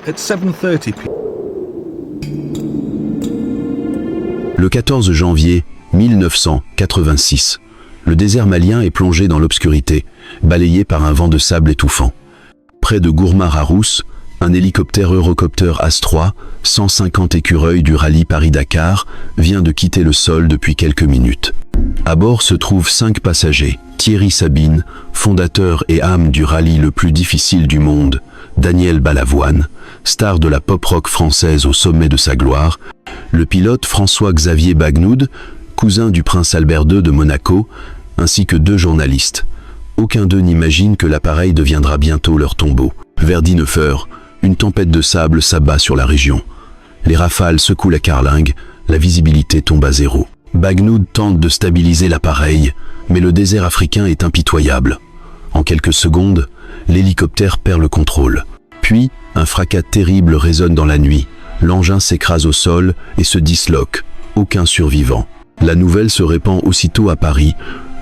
at 7:30 p.m. Le 14 janvier 1986, le désert malien est plongé dans l'obscurité, balayé par un vent de sable étouffant. Près de Gourma-Rarousse, un hélicoptère Eurocopter AS-3, 150 écureuils du rallye Paris-Dakar, vient de quitter le sol depuis quelques minutes. À bord se trouvent 5 passagers. Thierry Sabine, fondateur et âme du rallye le plus difficile du monde, Daniel Balavoine, star de la pop-rock française au sommet de sa gloire, le pilote François-Xavier Bagnoud, cousin du prince Albert II de Monaco, ainsi que 2 journalistes. Aucun d'eux n'imagine que l'appareil deviendra bientôt leur tombeau. Vers 19 heures, une tempête de sable s'abat sur la région. Les rafales secouent la carlingue, la visibilité tombe à 0. Bagnoud tente de stabiliser l'appareil, mais le désert africain est impitoyable. En quelques secondes, l'hélicoptère perd le contrôle. Puis, un fracas terrible résonne dans la nuit. L'engin s'écrase au sol et se disloque. Aucun survivant. La nouvelle se répand aussitôt à Paris.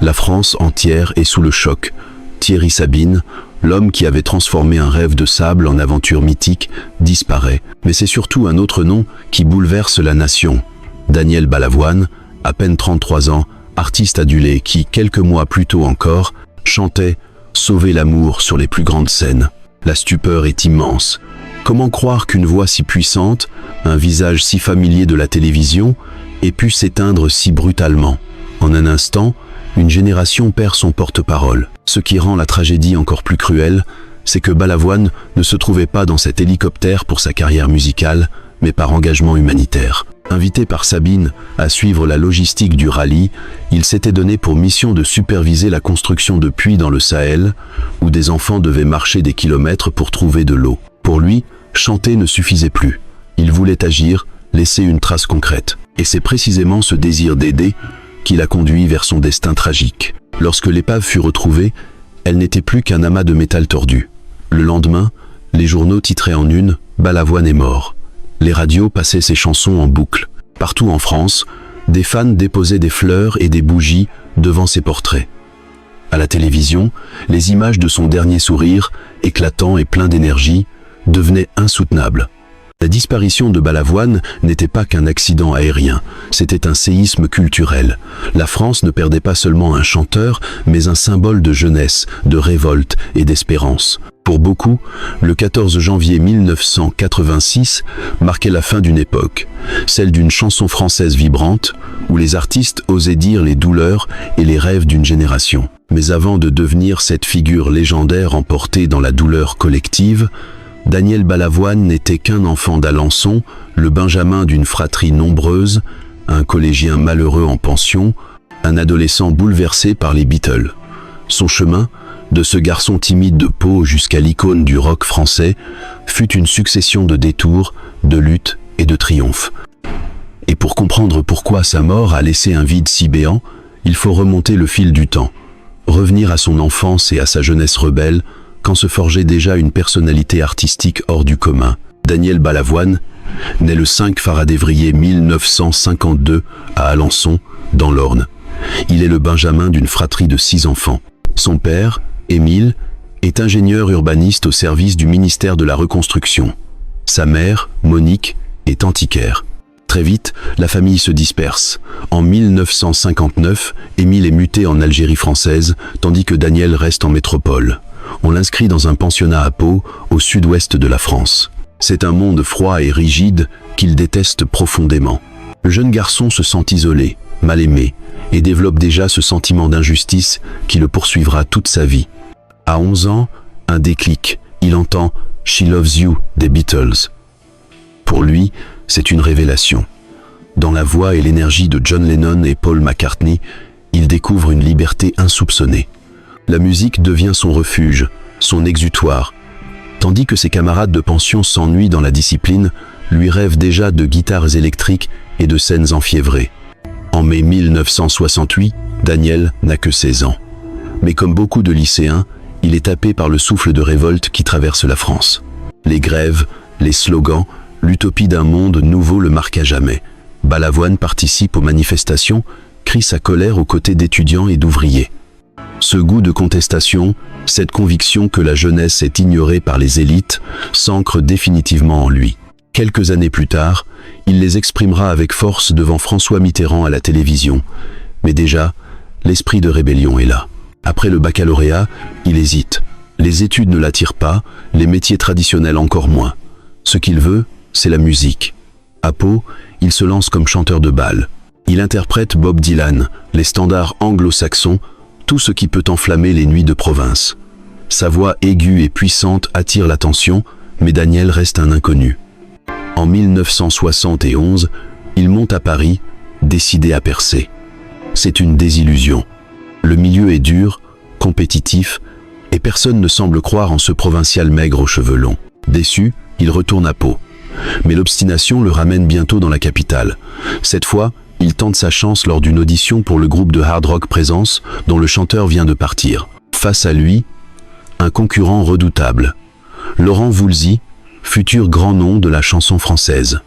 La France entière est sous le choc. Thierry Sabine, l'homme qui avait transformé un rêve de sable en aventure mythique, disparaît. Mais c'est surtout un autre nom qui bouleverse la nation. Daniel Balavoine, à peine 33 ans, artiste adulé qui, quelques mois plus tôt encore, chantait « Sauver l'amour » sur les plus grandes scènes. La stupeur est immense. Comment croire qu'une voix si puissante, un visage si familier de la télévision, ait pu s'éteindre si brutalement? En un instant, une génération perd son porte-parole. Ce qui rend la tragédie encore plus cruelle, c'est que Balavoine ne se trouvait pas dans cet hélicoptère pour sa carrière musicale, mais par engagement humanitaire. Invité par Sabine à suivre la logistique du rallye, il s'était donné pour mission de superviser la construction de puits dans le Sahel, où des enfants devaient marcher des kilomètres pour trouver de l'eau. Pour lui, chanter ne suffisait plus. Il voulait agir, laisser une trace concrète. Et c'est précisément ce désir d'aider qui l'a conduit vers son destin tragique. Lorsque l'épave fut retrouvée, elle n'était plus qu'un amas de métal tordu. Le lendemain, les journaux titraient en une « Balavoine est mort ». Les radios passaient ses chansons en boucle. Partout en France, des fans déposaient des fleurs et des bougies devant ses portraits. À la télévision, les images de son dernier sourire, éclatant et plein d'énergie, devenaient insoutenables. La disparition de Balavoine n'était pas qu'un accident aérien, c'était un séisme culturel. La France ne perdait pas seulement un chanteur, mais un symbole de jeunesse, de révolte et d'espérance. Pour beaucoup, le 14 janvier 1986 marquait la fin d'une époque, celle d'une chanson française vibrante, où les artistes osaient dire les douleurs et les rêves d'une génération. Mais avant de devenir cette figure légendaire emportée dans la douleur collective, Daniel Balavoine n'était qu'un enfant d'Alençon, le benjamin d'une fratrie nombreuse, un collégien malheureux en pension, un adolescent bouleversé par les Beatles. Son chemin, de ce garçon timide de Pau jusqu'à l'icône du rock français, fut une succession de détours, de luttes et de triomphes. Et pour comprendre pourquoi sa mort a laissé un vide si béant, il faut remonter le fil du temps, revenir à son enfance et à sa jeunesse rebelle, quand se forgeait déjà une personnalité artistique hors du commun. Daniel Balavoine naît le 5 février 1952 à Alençon, dans l'Orne. Il est le benjamin d'une fratrie de 6 enfants. Son père, Émile, est ingénieur urbaniste au service du ministère de la Reconstruction. Sa mère, Monique, est antiquaire. Très vite, la famille se disperse. En 1959, Émile est muté en Algérie française, tandis que Daniel reste en métropole. On l'inscrit dans un pensionnat à Pau, au sud-ouest de la France. C'est un monde froid et rigide qu'il déteste profondément. Le jeune garçon se sent isolé, mal aimé, et développe déjà ce sentiment d'injustice qui le poursuivra toute sa vie. À 11 ans, un déclic, il entend « She Loves You » des Beatles. Pour lui, c'est une révélation. Dans la voix et l'énergie de John Lennon et Paul McCartney, il découvre une liberté insoupçonnée. La musique devient son refuge, son exutoire. Tandis que ses camarades de pension s'ennuient dans la discipline, lui rêvent déjà de guitares électriques et de scènes enfiévrées. En mai 1968, Daniel n'a que 16 ans. Mais comme beaucoup de lycéens, il est happé par le souffle de révolte qui traverse la France. Les grèves, les slogans, l'utopie d'un monde nouveau le marquent à jamais. Balavoine participe aux manifestations, crie sa colère aux côtés d'étudiants et d'ouvriers. Ce goût de contestation, cette conviction que la jeunesse est ignorée par les élites, s'ancre définitivement en lui. Quelques années plus tard, il les exprimera avec force devant François Mitterrand à la télévision. Mais déjà, l'esprit de rébellion est là. Après le baccalauréat, il hésite. Les études ne l'attirent pas, les métiers traditionnels encore moins. Ce qu'il veut, c'est la musique. À Pau, il se lance comme chanteur de bal. Il interprète Bob Dylan, les standards anglo-saxons, tout ce qui peut enflammer les nuits de province. Sa voix aiguë et puissante attire l'attention, mais Daniel reste un inconnu. En 1971, il monte à Paris, décidé à percer. C'est une désillusion. Le milieu est dur, compétitif, et personne ne semble croire en ce provincial maigre aux cheveux longs. Déçu, il retourne à Pau. Mais l'obstination le ramène bientôt dans la capitale. Cette fois, il tente sa chance lors d'une audition pour le groupe de hard rock Présence, dont le chanteur vient de partir. Face à lui, un concurrent redoutable. Laurent Voulzy, futur grand nom de la chanson française.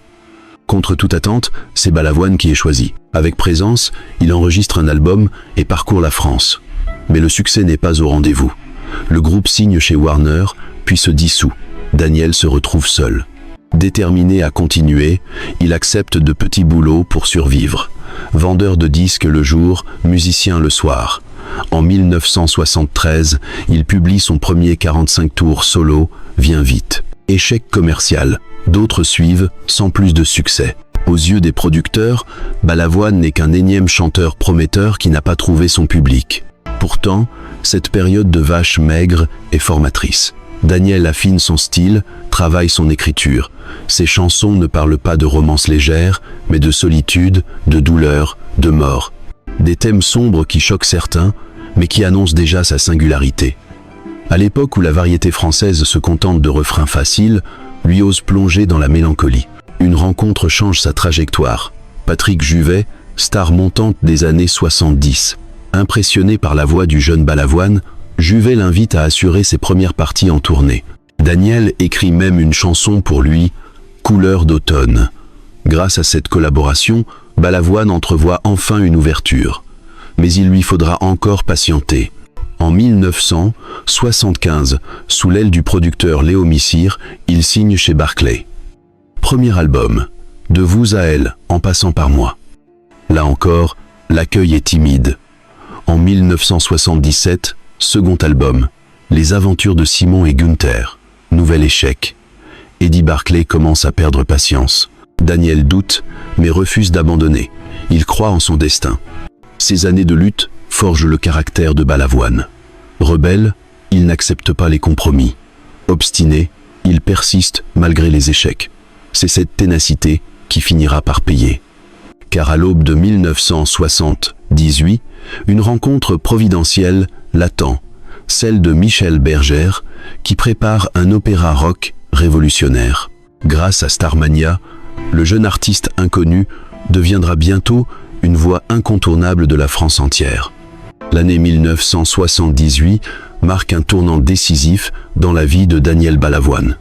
Contre toute attente, c'est Balavoine qui est choisi. Avec Présence, il enregistre un album et parcourt la France. Mais le succès n'est pas au rendez-vous. Le groupe signe chez Warner, puis se dissout. Daniel se retrouve seul. Déterminé à continuer, il accepte de petits boulots pour survivre. Vendeur de disques le jour, musicien le soir. En 1973, il publie son premier 45 tours solo, Viens vite. Échec commercial. D'autres suivent, sans plus de succès. Aux yeux des producteurs, Balavoine n'est qu'un énième chanteur prometteur qui n'a pas trouvé son public. Pourtant, cette période de vache maigre est formatrice. Daniel affine son style, travaille son écriture. Ses chansons ne parlent pas de romances légères, mais de solitude, de douleur, de mort. Des thèmes sombres qui choquent certains, mais qui annoncent déjà sa singularité. À l'époque où la variété française se contente de refrains faciles, lui ose plonger dans la mélancolie. Une rencontre change sa trajectoire. Patrick Juvet, star montante des années 70. Impressionné par la voix du jeune Balavoine, Juvet l'invite à assurer ses premières parties en tournée. Daniel écrit même une chanson pour lui, Couleur d'automne. Grâce à cette collaboration, Balavoine entrevoit enfin une ouverture. Mais il lui faudra encore patienter. En 1975, sous l'aile du producteur Léo Missire, il signe chez Barclay. Premier album, De vous à elle, en passant par moi. Là encore, l'accueil est timide. En 1977, second album, Les aventures de Simon et Gunther. Nouvel échec. Eddie Barclay commence à perdre patience. Daniel doute, mais refuse d'abandonner. Il croit en son destin. Ces années de lutte forgent le caractère de Balavoine. Rebelle, il n'accepte pas les compromis. Obstiné, il persiste malgré les échecs. C'est cette ténacité qui finira par payer. Car à l'aube de 1978, une rencontre providentielle l'attend, celle de Michel Berger, qui prépare un opéra rock révolutionnaire. Grâce à Starmania, le jeune artiste inconnu deviendra bientôt une voix incontournable de la France entière. L'année 1978 marque un tournant décisif dans la vie de Daniel Balavoine.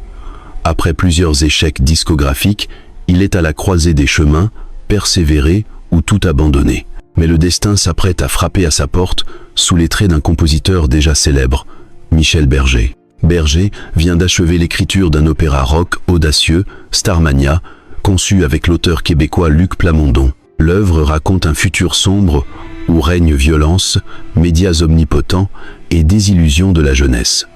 Après plusieurs échecs discographiques, il est à la croisée des chemins, persévérer ou tout abandonner. Mais le destin s'apprête à frapper à sa porte sous les traits d'un compositeur déjà célèbre, Michel Berger. Berger vient d'achever l'écriture d'un opéra rock audacieux, Starmania, conçu avec l'auteur québécois Luc Plamondon. L'œuvre raconte un futur sombre où règne violence, médias omnipotents et désillusion de la jeunesse.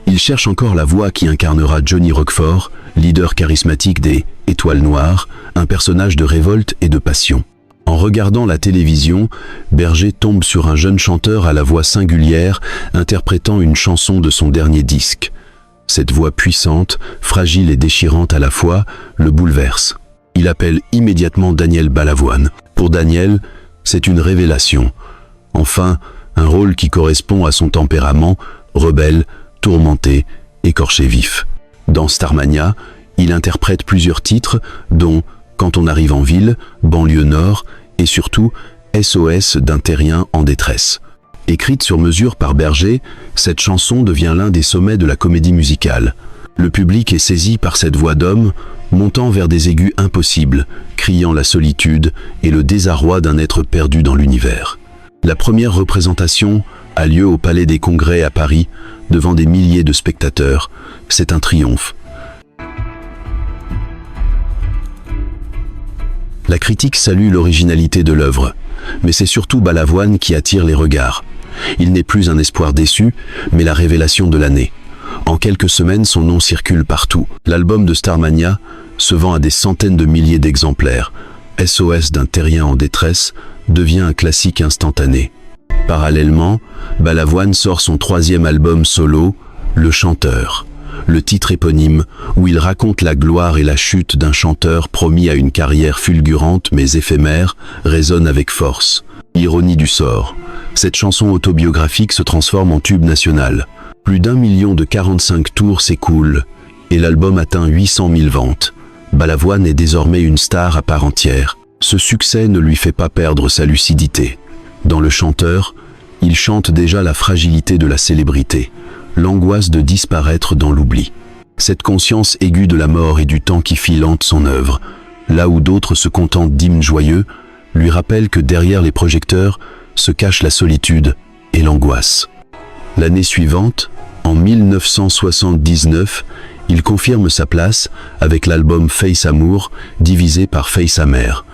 Il cherche encore la voix qui incarnera Johnny Roquefort, leader charismatique des Étoiles Noires, un personnage de révolte et de passion. En regardant la télévision, Berger tombe sur un jeune chanteur à la voix singulière interprétant une chanson de son dernier disque. Cette voix puissante, fragile et déchirante à la fois, le bouleverse. Il appelle immédiatement Daniel Balavoine. Pour Daniel, c'est une révélation. Enfin, un rôle qui correspond à son tempérament, rebelle, tourmenté, écorché vif. Dans Starmania, il interprète plusieurs titres, dont Quand on arrive en ville, Banlieue Nord et surtout SOS d'un terrien en détresse. Écrite sur mesure par Berger, cette chanson devient l'un des sommets de la comédie musicale. Le public est saisi par cette voix d'homme, montant vers des aigus impossibles, criant la solitude et le désarroi d'un être perdu dans l'univers. La première représentation a lieu au Palais des Congrès à Paris, devant des milliers de spectateurs. C'est un triomphe. La critique salue l'originalité de l'œuvre, mais c'est surtout Balavoine qui attire les regards. Il n'est plus un espoir déçu, mais la révélation de l'année. En quelques semaines, son nom circule partout. L'album de Starmania se vend à des centaines de milliers d'exemplaires. SOS d'un terrien en détresse devient un classique instantané. Parallèlement, Balavoine sort son 3e album solo, Le Chanteur. Le titre éponyme, où il raconte la gloire et la chute d'un chanteur promis à une carrière fulgurante mais éphémère, résonne avec force. Ironie du sort. Cette chanson autobiographique se transforme en tube national. Plus d'1 million de 45 tours s'écoulent et l'album atteint 800 000 ventes. Balavoine est désormais une star à part entière. Ce succès ne lui fait pas perdre sa lucidité. Dans Le Chanteur, il chante déjà la fragilité de la célébrité, l'angoisse de disparaître dans l'oubli. Cette conscience aiguë de la mort et du temps qui filante son œuvre, là où d'autres se contentent d'hymnes joyeux, lui rappelle que derrière les projecteurs se cache la solitude et l'angoisse. L'année suivante, en 1979, il confirme sa place avec l'album Face Amour, divisé par Face Amer.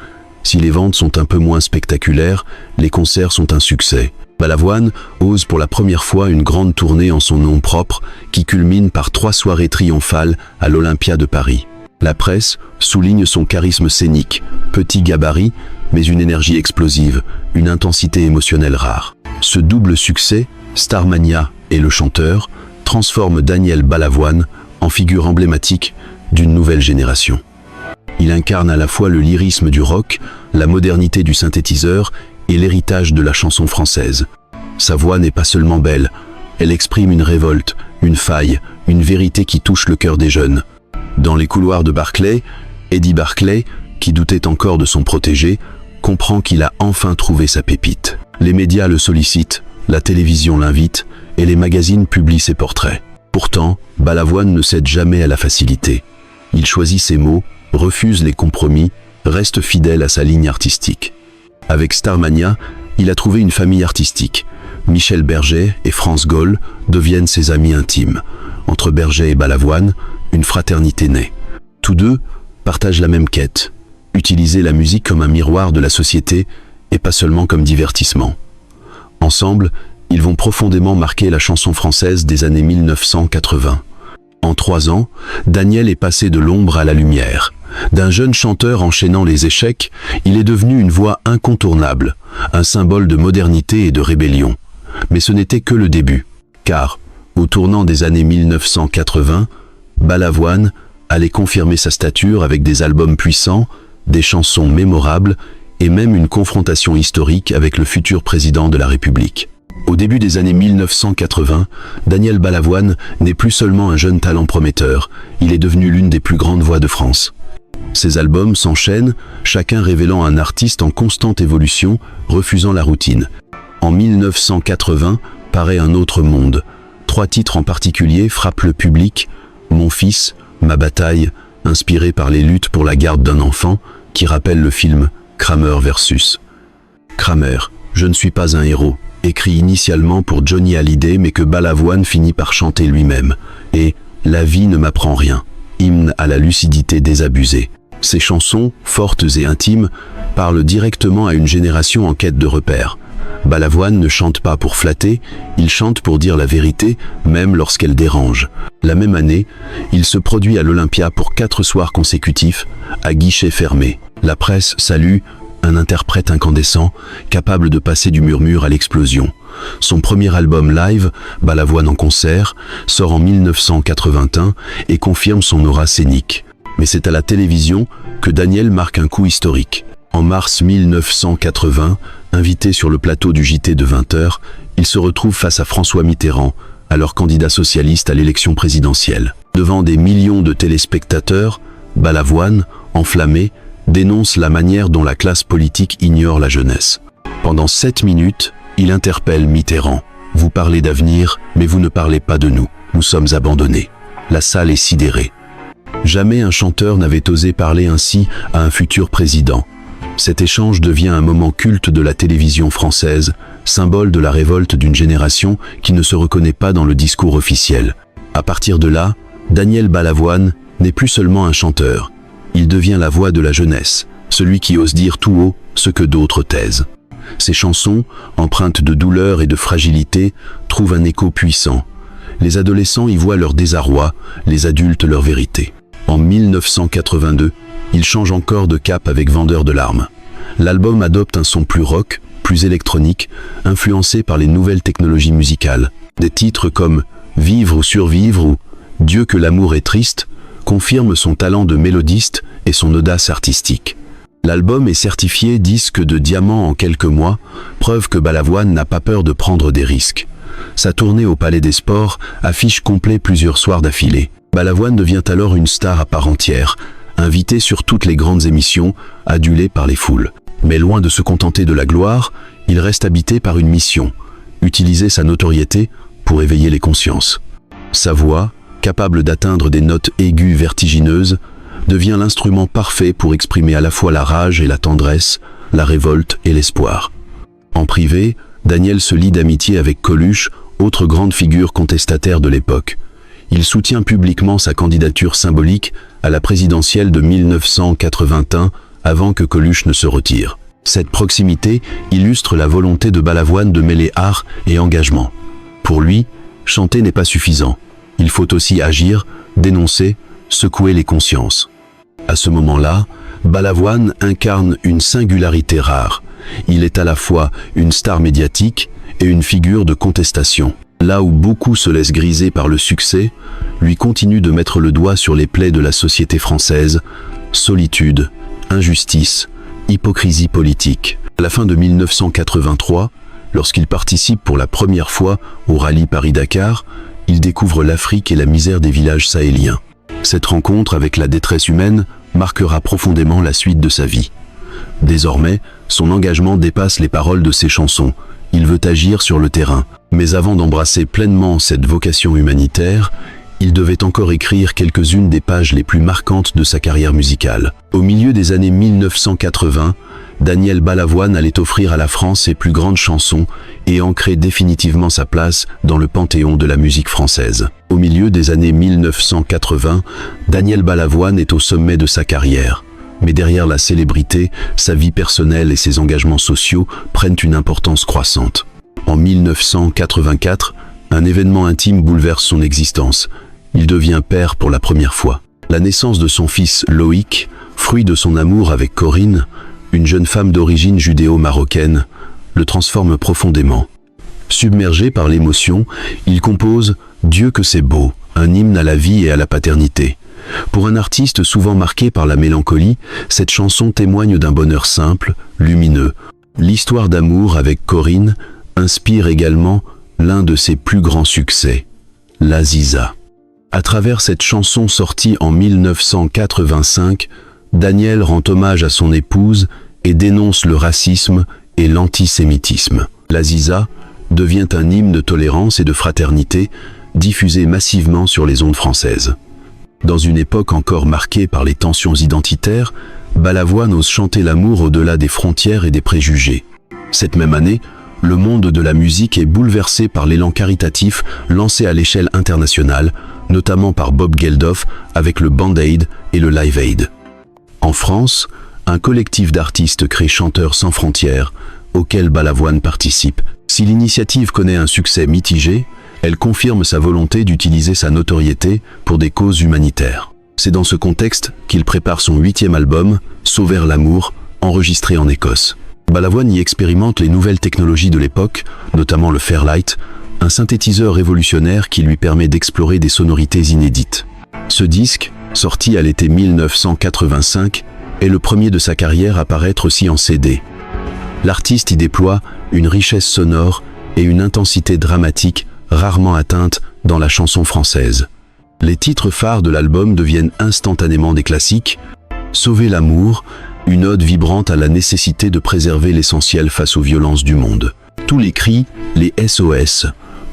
Si les ventes sont un peu moins spectaculaires, les concerts sont un succès. Balavoine ose pour la première fois une grande tournée en son nom propre qui culmine par 3 soirées triomphales à l'Olympia de Paris. La presse souligne son charisme scénique, petit gabarit, mais une énergie explosive, une intensité émotionnelle rare. Ce double succès, Starmania et Le Chanteur, transforme Daniel Balavoine en figure emblématique d'une nouvelle génération. Il incarne à la fois le lyrisme du rock, la modernité du synthétiseur et l'héritage de la chanson française. Sa voix n'est pas seulement belle, elle exprime une révolte, une faille, une vérité qui touche le cœur des jeunes. Dans les couloirs de Barclay, Eddie Barclay, qui doutait encore de son protégé, comprend qu'il a enfin trouvé sa pépite. Les médias le sollicitent, la télévision l'invite et les magazines publient ses portraits. Pourtant, Balavoine ne cède jamais à la facilité. Il choisit ses mots, refuse les compromis, reste fidèle à sa ligne artistique. Avec Starmania, il a trouvé une famille artistique. Michel Berger et France Gaulle deviennent ses amis intimes. Entre Berger et Balavoine, une fraternité naît. Tous deux partagent la même quête, utiliser la musique comme un miroir de la société et pas seulement comme divertissement. Ensemble, ils vont profondément marquer la chanson française des années 1980. En 3 ans, Daniel est passé de l'ombre à la lumière. D'un jeune chanteur enchaînant les échecs, il est devenu une voix incontournable, un symbole de modernité et de rébellion. Mais ce n'était que le début, car, au tournant des années 1980, Balavoine allait confirmer sa stature avec des albums puissants, des chansons mémorables et même une confrontation historique avec le futur président de la République. Au début des années 1980, Daniel Balavoine n'est plus seulement un jeune talent prometteur, il est devenu l'une des plus grandes voix de France. Ses albums s'enchaînent, chacun révélant un artiste en constante évolution, refusant la routine. En 1980, paraît Un autre monde. 3 titres en particulier frappent le public, Mon fils, Ma bataille, inspiré par les luttes pour la garde d'un enfant, qui rappelle le film Kramer vs. Kramer, je ne suis pas un héros, écrit initialement pour Johnny Hallyday mais que Balavoine finit par chanter lui-même, et La vie ne m'apprend rien, hymne à la lucidité désabusée. Ces chansons, fortes et intimes, parlent directement à une génération en quête de repères. Balavoine ne chante pas pour flatter, il chante pour dire la vérité, même lorsqu'elle dérange. La même année, il se produit à l'Olympia pour 4 soirs consécutifs, à guichet fermé. La presse salue un interprète incandescent, capable de passer du murmure à l'explosion. Son premier album live, Balavoine en concert, sort en 1981 et confirme son aura scénique. Mais c'est à la télévision que Daniel marque un coup historique. En mars 1980, invité sur le plateau du JT de 20h, il se retrouve face à François Mitterrand, alors candidat socialiste à l'élection présidentielle. Devant des millions de téléspectateurs, Balavoine, enflammé, dénonce la manière dont la classe politique ignore la jeunesse. Pendant 7 minutes, il interpelle Mitterrand. « Vous parlez d'avenir, mais vous ne parlez pas de nous. Nous sommes abandonnés. » La salle est sidérée. Jamais un chanteur n'avait osé parler ainsi à un futur président. Cet échange devient un moment culte de la télévision française, symbole de la révolte d'une génération qui ne se reconnaît pas dans le discours officiel. À partir de là, Daniel Balavoine n'est plus seulement un chanteur. Il devient la voix de la jeunesse, celui qui ose dire tout haut ce que d'autres taisent. Ses chansons, empreintes de douleur et de fragilité, trouvent un écho puissant. Les adolescents y voient leur désarroi, les adultes leur vérité. En 1982, il change encore de cap avec Vendeur de larmes. L'album adopte un son plus rock, plus électronique, influencé par les nouvelles technologies musicales. Des titres comme « Vivre ou survivre » ou « Dieu que l'amour est triste » confirment son talent de mélodiste et son audace artistique. L'album est certifié disque de diamant en quelques mois, preuve que Balavoine n'a pas peur de prendre des risques. Sa tournée au Palais des Sports affiche complet plusieurs soirs d'affilée. Balavoine devient alors une star à part entière, invité sur toutes les grandes émissions, adulé par les foules. Mais loin de se contenter de la gloire, il reste habité par une mission, utiliser sa notoriété pour éveiller les consciences. Sa voix, capable d'atteindre des notes aiguës vertigineuses, devient l'instrument parfait pour exprimer à la fois la rage et la tendresse, la révolte et l'espoir. En privé, Daniel se lie d'amitié avec Coluche, autre grande figure contestataire de l'époque. Il soutient publiquement sa candidature symbolique à la présidentielle de 1981 avant que Coluche ne se retire. Cette proximité illustre la volonté de Balavoine de mêler art et engagement. Pour lui, chanter n'est pas suffisant. Il faut aussi agir, dénoncer, secouer les consciences. À ce moment-là, Balavoine incarne une singularité rare. Il est à la fois une star médiatique et une figure de contestation. Là où beaucoup se laissent griser par le succès, lui continue de mettre le doigt sur les plaies de la société française, solitude, injustice, hypocrisie politique. À la fin de 1983, lorsqu'il participe pour la première fois au rallye Paris-Dakar, il découvre l'Afrique et la misère des villages sahéliens. Cette rencontre avec la détresse humaine marquera profondément la suite de sa vie. Désormais, son engagement dépasse les paroles de ses chansons. Il veut agir sur le terrain. Mais avant d'embrasser pleinement cette vocation humanitaire, il devait encore écrire quelques-unes des pages les plus marquantes de sa carrière musicale. Au milieu des années 1980, Daniel Balavoine allait offrir à la France ses plus grandes chansons et ancrer définitivement sa place dans le panthéon de la musique française. Au milieu des années 1980, Daniel Balavoine est au sommet de sa carrière. Mais derrière la célébrité, sa vie personnelle et ses engagements sociaux prennent une importance croissante. En 1984, un événement intime bouleverse son existence. Il devient père pour la première fois. La naissance de son fils Loïc, fruit de son amour avec Corinne, une jeune femme d'origine judéo-marocaine, le transforme profondément. Submergé par l'émotion, il compose « Dieu que c'est beau », un hymne à la vie et à la paternité. Pour un artiste souvent marqué par la mélancolie, cette chanson témoigne d'un bonheur simple, lumineux. L'histoire d'amour avec Corinne inspire également l'un de ses plus grands succès, l'Aziza. À travers cette chanson sortie en 1985, Daniel rend hommage à son épouse et dénonce le racisme et l'antisémitisme. L'Aziza devient un hymne de tolérance et de fraternité, diffusé massivement sur les ondes françaises. Dans une époque encore marquée par les tensions identitaires, Balavoine ose chanter l'amour au-delà des frontières et des préjugés. Cette même année, le monde de la musique est bouleversé par l'élan caritatif lancé à l'échelle internationale, notamment par Bob Geldof avec le Band-Aid et le Live Aid. En France, un collectif d'artistes crée Chanteurs sans frontières, auquel Balavoine participe. Si l'initiative connaît un succès mitigé, elle confirme sa volonté d'utiliser sa notoriété pour des causes humanitaires. C'est dans ce contexte qu'il prépare son 8e album, Sauver l'amour, enregistré en Écosse. Balavoine y expérimente les nouvelles technologies de l'époque, notamment le Fairlight, un synthétiseur révolutionnaire qui lui permet d'explorer des sonorités inédites. Ce disque, sorti à l'été 1985, est le premier de sa carrière à paraître aussi en CD. L'artiste y déploie une richesse sonore et une intensité dramatique rarement atteinte dans la chanson française. Les titres phares de l'album deviennent instantanément des classiques. Sauver l'amour, une ode vibrante à la nécessité de préserver l'essentiel face aux violences du monde. Tous les cris, les SOS,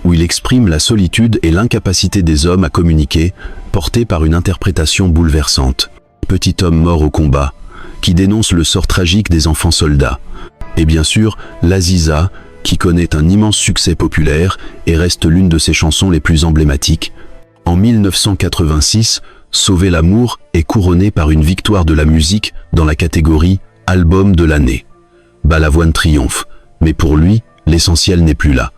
où il exprime la solitude et l'incapacité des hommes à communiquer, portés par une interprétation bouleversante. Petit homme mort au combat, qui dénonce le sort tragique des enfants soldats. Et bien sûr, l'Aziza, qui connaît un immense succès populaire et reste l'une de ses chansons les plus emblématiques. En 1986, Sauver l'amour est couronné par une victoire de la musique dans la catégorie Album de l'année. Balavoine triomphe, mais pour lui, l'essentiel n'est plus là.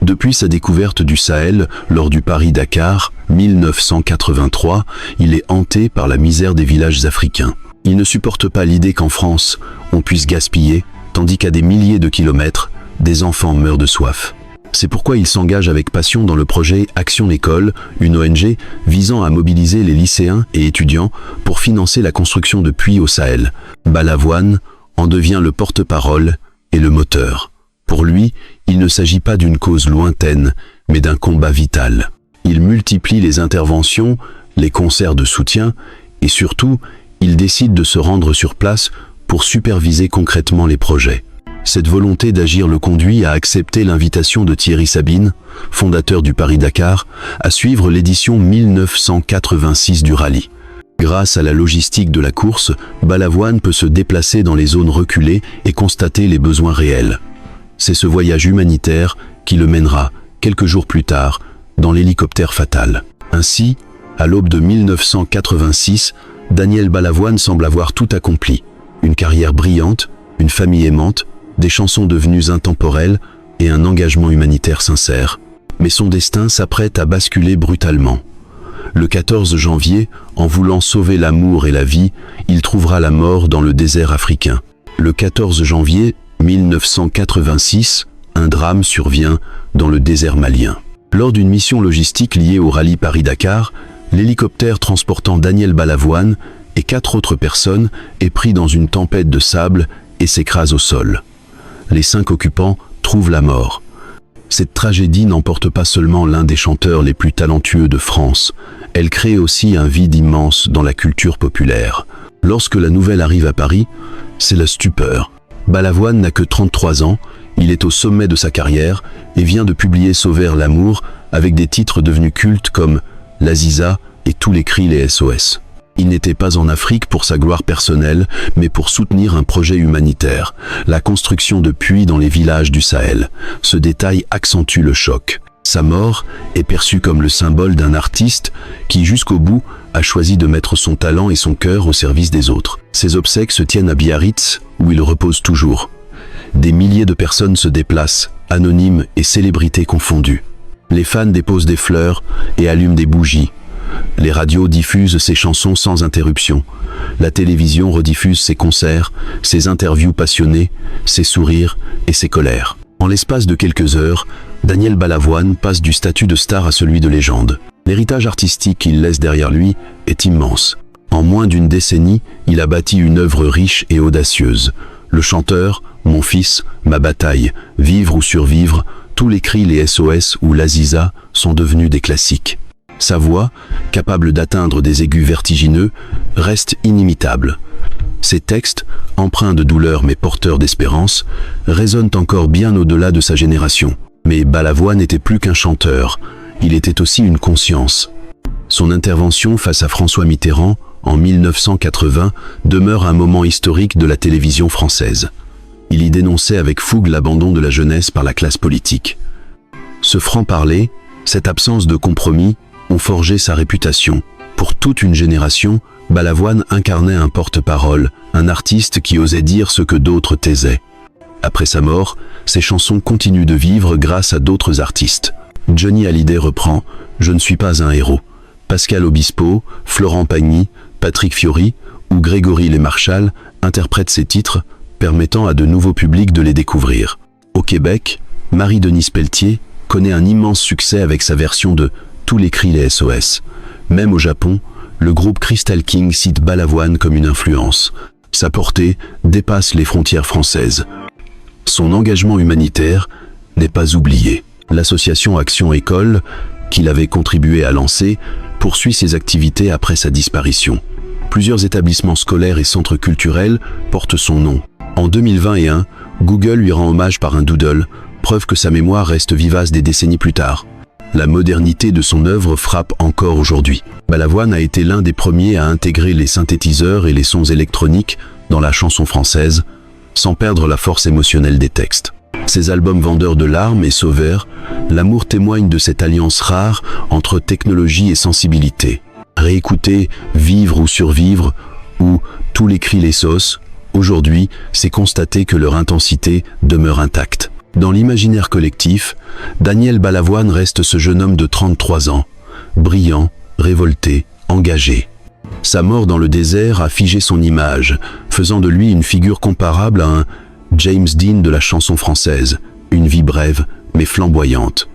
Depuis sa découverte du Sahel lors du Paris-Dakar 1983, il est hanté par la misère des villages africains. Il ne supporte pas l'idée qu'en France, on puisse gaspiller, tandis qu'à des milliers de kilomètres, des enfants meurent de soif. C'est pourquoi il s'engage avec passion dans le projet Action École, une ONG visant à mobiliser les lycéens et étudiants pour financer la construction de puits au Sahel. Balavoine en devient le porte-parole et le moteur. Pour lui, il ne s'agit pas d'une cause lointaine, mais d'un combat vital. Il multiplie les interventions, les concerts de soutien et surtout, il décide de se rendre sur place pour superviser concrètement les projets. Cette volonté d'agir le conduit à accepter l'invitation de Thierry Sabine, fondateur du Paris-Dakar, à suivre l'édition 1986 du rallye. Grâce à la logistique de la course, Balavoine peut se déplacer dans les zones reculées et constater les besoins réels. C'est ce voyage humanitaire qui le mènera, quelques jours plus tard, dans l'hélicoptère fatal. Ainsi, à l'aube de 1986, Daniel Balavoine semble avoir tout accompli. Une carrière brillante, une famille aimante, des chansons devenues intemporelles et un engagement humanitaire sincère. Mais son destin s'apprête à basculer brutalement. Le 14 janvier, en voulant sauver l'amour et la vie, il trouvera la mort dans le désert africain. Le 14 janvier 1986, un drame survient dans le désert malien. Lors d'une mission logistique liée au rallye Paris-Dakar, l'hélicoptère transportant Daniel Balavoine et 4 autres personnes est pris dans une tempête de sable et s'écrase au sol. Les 5 occupants trouvent la mort. Cette tragédie n'emporte pas seulement l'un des chanteurs les plus talentueux de France, elle crée aussi un vide immense dans la culture populaire. Lorsque la nouvelle arrive à Paris, c'est la stupeur. Balavoine n'a que 33 ans, il est au sommet de sa carrière et vient de publier Sauver l'amour avec des titres devenus cultes comme L'Aziza et Tous les cris les SOS. Il n'était pas en Afrique pour sa gloire personnelle, mais pour soutenir un projet humanitaire, la construction de puits dans les villages du Sahel. Ce détail accentue le choc. Sa mort est perçue comme le symbole d'un artiste qui, jusqu'au bout, a choisi de mettre son talent et son cœur au service des autres. Ses obsèques se tiennent à Biarritz, où il repose toujours. Des milliers de personnes se déplacent, anonymes et célébrités confondues. Les fans déposent des fleurs et allument des bougies. Les radios diffusent ses chansons sans interruption. La télévision rediffuse ses concerts, ses interviews passionnées, ses sourires et ses colères. En l'espace de quelques heures, Daniel Balavoine passe du statut de star à celui de légende. L'héritage artistique qu'il laisse derrière lui est immense. En moins d'une décennie, il a bâti une œuvre riche et audacieuse. Le chanteur, Mon fils, ma bataille, Vivre ou survivre, Tous les cris les SOS ou L'Aziza sont devenus des classiques. Sa voix, capable d'atteindre des aigus vertigineux, reste inimitable. Ses textes, empreints de douleur mais porteurs d'espérance, résonnent encore bien au-delà de sa génération. Mais Balavoine n'était plus qu'un chanteur, il était aussi une conscience. Son intervention face à François Mitterrand, en 1980, demeure un moment historique de la télévision française. Il y dénonçait avec fougue l'abandon de la jeunesse par la classe politique. Ce franc-parler, cette absence de compromis, ont forgé sa réputation. Pour toute une génération, Balavoine incarnait un porte-parole, un artiste qui osait dire ce que d'autres taisaient. Après sa mort, ses chansons continuent de vivre grâce à d'autres artistes. Johnny Hallyday reprend « Je ne suis pas un héros ». Pascal Obispo, Florent Pagny, Patrick Fiori ou Grégory Lemarchal interprètent ces titres, permettant à de nouveaux publics de les découvrir. Au Québec, Marie-Denise Pelletier connaît un immense succès avec sa version de Tous les cris les SOS. Même au Japon, le groupe Crystal King cite Balavoine comme une influence. Sa portée dépasse les frontières françaises. Son engagement humanitaire n'est pas oublié. L'association Action École, qu'il avait contribué à lancer, poursuit ses activités après sa disparition. Plusieurs établissements scolaires et centres culturels portent son nom. En 2021, Google lui rend hommage par un doodle, preuve que sa mémoire reste vivace des décennies plus tard. La modernité de son œuvre frappe encore aujourd'hui. Balavoine a été l'un des premiers à intégrer les synthétiseurs et les sons électroniques dans la chanson française, sans perdre la force émotionnelle des textes. Ces albums vendeurs de larmes et sauveurs, l'amour témoigne de cette alliance rare entre technologie et sensibilité. Réécouter Vivre ou survivre ou Tous les cris les sauces, aujourd'hui, c'est constater que leur intensité demeure intacte. Dans l'imaginaire collectif, Daniel Balavoine reste ce jeune homme de 33 ans, brillant, révolté, engagé. Sa mort dans le désert a figé son image, faisant de lui une figure comparable à un James Dean de la chanson française, une vie brève mais flamboyante.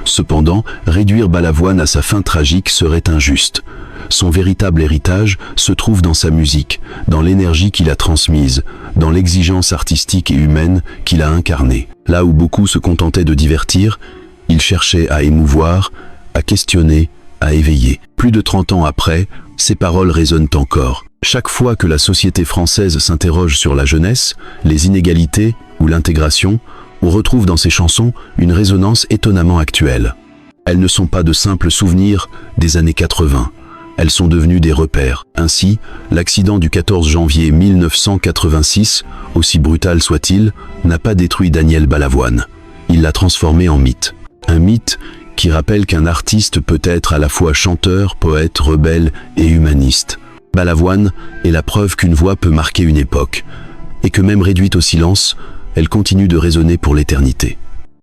Cependant, réduire Balavoine à sa fin tragique serait injuste. Son véritable héritage se trouve dans sa musique, dans l'énergie qu'il a transmise, dans l'exigence artistique et humaine qu'il a incarnée. Là où beaucoup se contentaient de divertir, il cherchait à émouvoir, à questionner, à éveiller. Plus de 30 ans après, ses paroles résonnent encore. Chaque fois que la société française s'interroge sur la jeunesse, les inégalités ou l'intégration, on retrouve dans ses chansons une résonance étonnamment actuelle. Elles ne sont pas de simples souvenirs des années 80. Elles sont devenues des repères. Ainsi, l'accident du 14 janvier 1986, aussi brutal soit-il, n'a pas détruit Daniel Balavoine. Il l'a transformé en mythe. Un mythe qui rappelle qu'un artiste peut être à la fois chanteur, poète, rebelle et humaniste. Balavoine est la preuve qu'une voix peut marquer une époque, et que même réduite au silence, elle continue de résonner pour l'éternité.